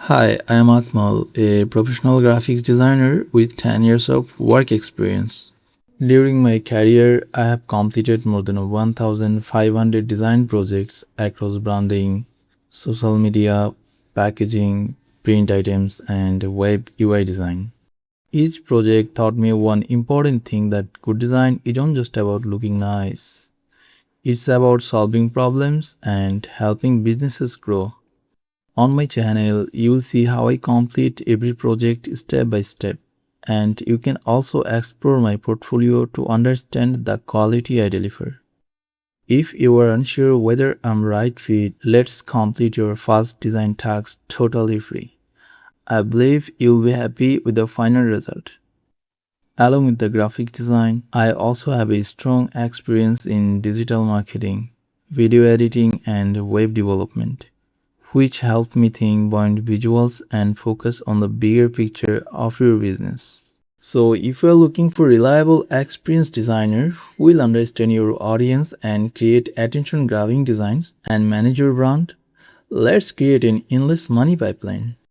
Hi, I am Akmal, a professional graphics designer with 10 years of work experience. During my career, I have completed more than 1,500 design projects across branding, social media, packaging, print items, and web UI design. Each project taught me one important thing that good design isn't just about looking nice. It's about solving problems and helping businesses grow. On my channel, you will see how I complete every project step by step, and you can also explore my portfolio to understand the quality I deliver. If you are unsure whether I'm right fit, let's complete your first design task totally free. I believe you'll be happy with the final result. Along with the graphic design, I also have a strong experience in digital marketing, video editing, and web development, which helped me think beyond visuals and focus on the bigger picture of your business. So if you're looking for a reliable, experienced designer who will understand your audience and create attention-grabbing designs and manage your brand, let's create an endless money pipeline.